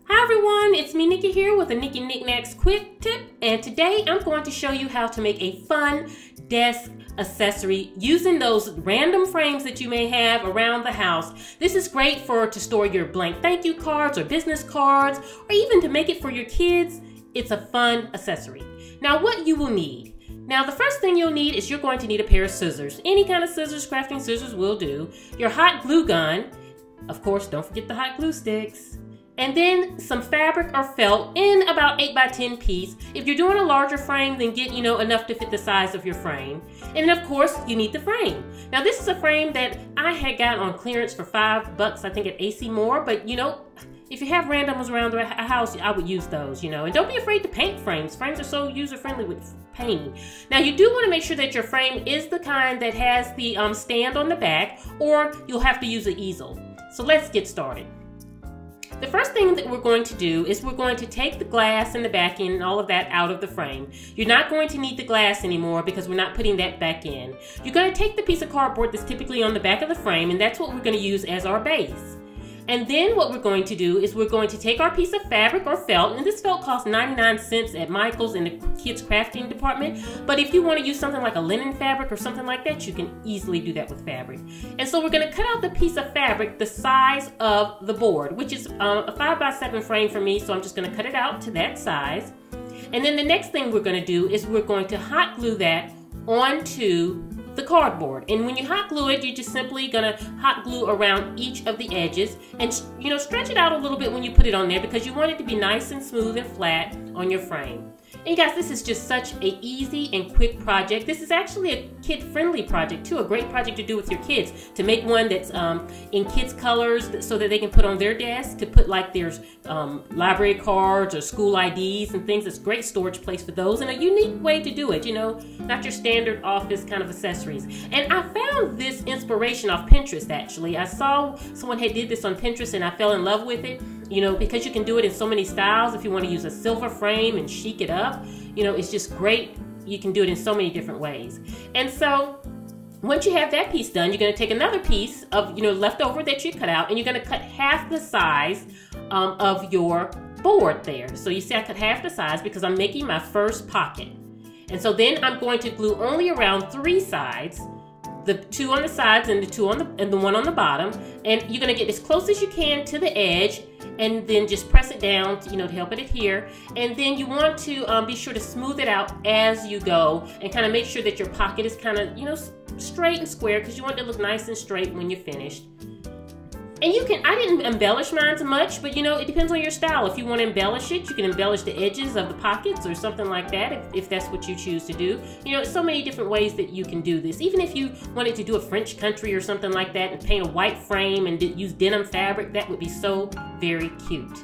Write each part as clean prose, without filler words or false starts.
Hi everyone, it's me Nikki here with a Nikki Knickknacks quick tip, and today I'm going to show you how to make a fun desk accessory using those random frames that you may have around the house. This is great to store your blank thank you cards or business cards, or even to make it for your kids. It's a fun accessory. Now what you will need. Now the first thing you'll need is you're going to need a pair of scissors. Any kind of scissors, crafting scissors will do. Your hot glue gun. Of course, don't forget the hot glue sticks. And then some fabric or felt in about 8 by 10 piece. If you're doing a larger frame, then get enough to fit the size of your frame. And then of course you need the frame. Now this is a frame that I had gotten on clearance for $5, I think at AC Moore. But if you have randoms around the house, I would use those. And don't be afraid to paint frames. Frames are so user friendly with painting. Now you do want to make sure that your frame is the kind that has the stand on the back, or you'll have to use an easel. So let's get started. The first thing that we're going to do is we're going to take the glass and the back end and all of that out of the frame. You're not going to need the glass anymore because we're not putting that back in. You're going to take the piece of cardboard that's typically on the back of the frame, and that's what we're going to use as our base. And then what we're going to do is we're going to take our piece of fabric or felt, and this felt costs 99 cents at Michael's in the kids crafting department, but if you want to use something like a linen fabric or something like that, you can easily do that with fabric. And so we're going to cut out the piece of fabric the size of the board, which is a 5 by 7 frame for me, so I'm just going to cut it out to that size. And then the next thing we're going to do is we're going to hot glue that onto the cardboard. And when you hot glue it, you're just simply gonna hot glue around each of the edges and stretch it out a little bit when you put it on there, because you want it to be nice and smooth and flat on your frame. And you guys, this is just such an easy and quick project. This is actually a kid-friendly project too, a great project to do with your kids, to make one that's in kids' colors so that they can put on their desk, to put like their library cards or school IDs and things. It's a great storage place for those, and a unique way to do it, not your standard office kind of accessories. And I found this inspiration off Pinterest actually. I saw someone had did this on Pinterest and I fell in love with it. Because you can do it in so many styles. If you want to use a silver frame and chic it up, it's just great. You can do it in so many different ways. And so once you have that piece done, you're going to take another piece of leftover that you cut out, and you're going to cut half the size of your board there. So you see I cut half the size because I'm making my first pocket. And so then I'm going to glue only around 3 sides, the 2 on the sides and the 1 on the bottom, and you're going to get as close as you can to the edge, and then just press it down to help it adhere. And then you want to be sure to smooth it out as you go, and kind of make sure that your pocket is kind of straight and square, because you want it to look nice and straight when you're finished. And I didn't embellish mine too much, but it depends on your style. If you want to embellish it, you can embellish the edges of the pockets or something like that, if that's what you choose to do. So many different ways that you can do this. Even if you wanted to do a French country or something like that and paint a white frame and use denim fabric, that would be so very cute.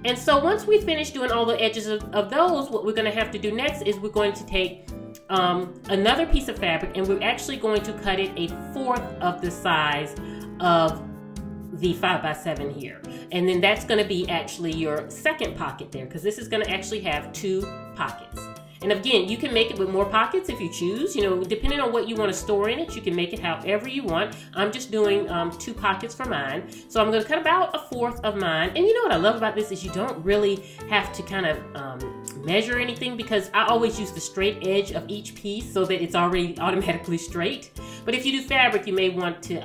And so once we finish doing all the edges of those, what we're going to have to do next is we're going to take another piece of fabric, and we're actually going to cut it 1/4 of the size of the 5 by 7 here. And then that's going to be actually your second pocket there, because this is going to actually have 2 pockets. And again, you can make it with more pockets if you choose. Depending on what you want to store in it, you can make it however you want. I'm just doing 2 pockets for mine. So I'm going to cut about 1/4 of mine. And what I love about this is you don't really have to kind of measure anything, because I always use the straight edge of each piece so that it's already automatically straight. But if you do fabric, you may want to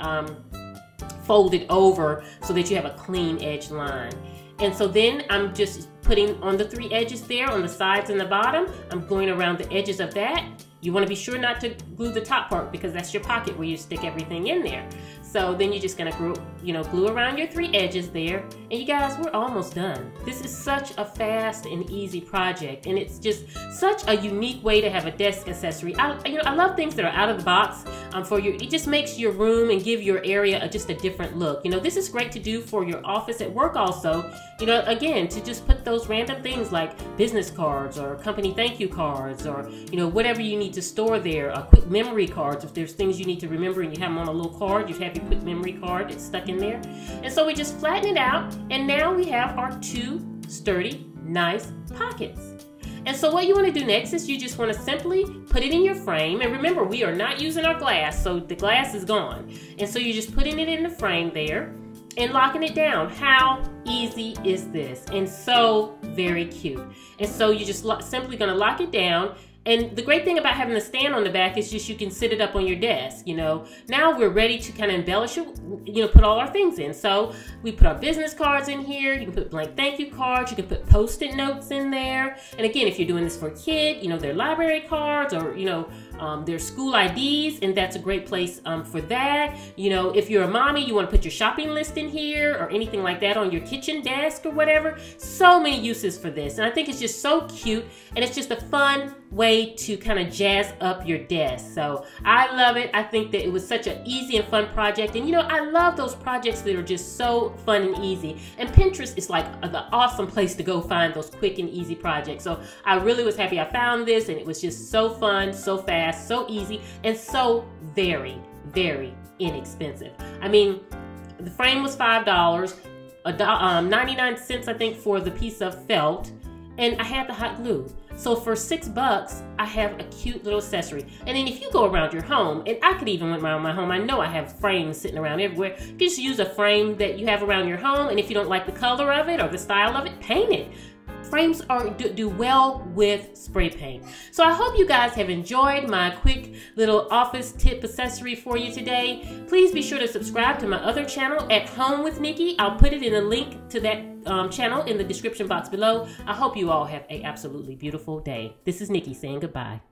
fold it over so that you have a clean edge line. And so then I'm just putting on the 3 edges there on the sides and the bottom. I'm going around the edges of that. You want to be sure not to glue the top part, because that's your pocket where you stick everything in there. So then you're just going to glue around your 3 edges there. And you guys, we're almost done. This is such a fast and easy project, and it's just such a unique way to have a desk accessory. I love things that are out of the box for you. It just makes your room and give your area just a different look. This is great to do for your office at work also. Again, to just put those random things like business cards or company thank you cards, or whatever you need to store there, quick memory cards. If there's things you need to remember and you have them on a little card, you have your quick memory card that's stuck in there. And so we just flatten it out, and now we have our 2 sturdy, nice pockets. And so what you want to do next is you just want to simply put it in your frame. And remember, we are not using our glass, so the glass is gone. And so you're just putting it in the frame there. and locking it down. How easy is this? And so very cute. And so you're just simply gonna lock it down. And the great thing about having the stand on the back is just you can sit it up on your desk, you know. Now we're ready to kind of embellish it, you know, put all our things in. So we put our business cards in here. You can put blank thank you cards. You can put Post-it notes in there. And again, if you're doing this for a kid, you know, their library cards or, you know, their school IDs, and that's a great place for that. You know, if you're a mommy, you want to put your shopping list in here or anything like that on your kitchen desk or whatever. So many uses for this, and I think it's just so cute, and it's just a fun way to kind of jazz up your desk. So I love it. I think that it was such an easy and fun project, and you know, I love those projects that are just so fun and easy, and Pinterest is like the awesome place to go find those quick and easy projects. So I really was happy I found this, and it was just so fun, so fast, so easy, and so very, very inexpensive. I mean, the frame was $5, 99 cents I think for the piece of felt, and I had the hot glue. So for $6, I have a cute little accessory. And then if you go around your home, and I could even went around my home, I know I have frames sitting around everywhere. You can just use a frame that you have around your home, and if you don't like the color of it or the style of it, paint it. Frames do well with spray paint. So I hope you guys have enjoyed my quick little office tip accessory for you today. Please be sure to subscribe to my other channel, At Home with Nikki. I'll put it in a link to that channel in the description box below. I hope you all have an absolutely beautiful day. This is Nikki saying goodbye.